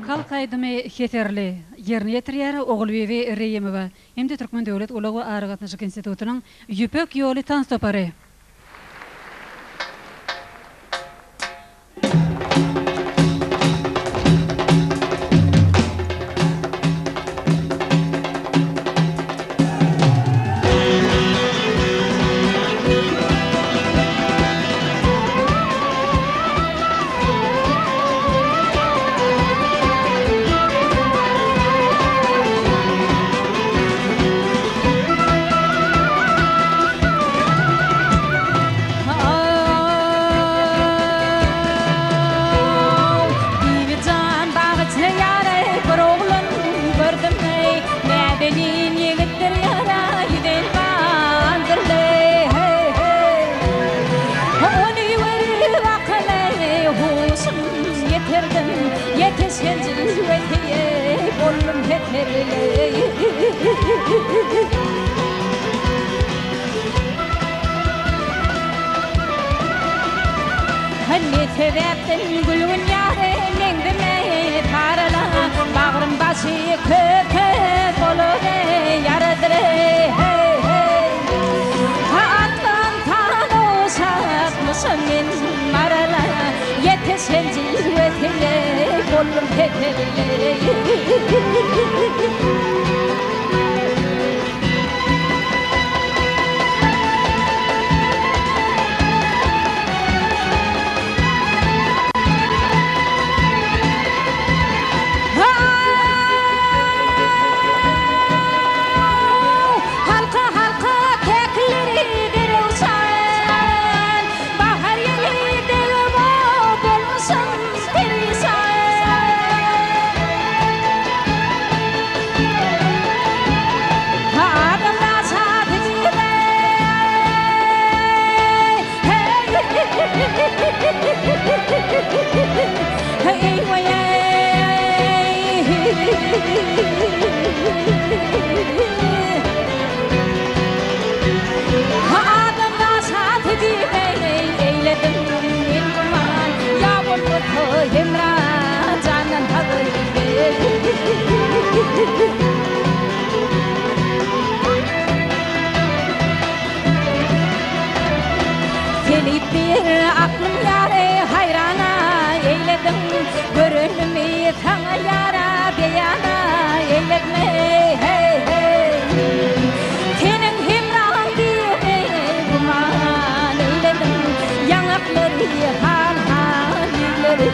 Halk aydımı keterli yerine yetirýär Oğulbeýe Reýemowa hem de Türkmen Döwlet Ulagy Aragatnaşyk Institutynyň Ýüpek ýoly tans topary. Hanni tebettin gülün yare mengdime tarala bağrım başı köpek olure yaradıre hey hey atlan tan olsak mısın men marala yetesen cilvetine kolum teterle bir aklım yare hayrana eyledim görünümü sana yara beyana eyletme hey hey senin himran diye guman eyledim yanakları hal halleri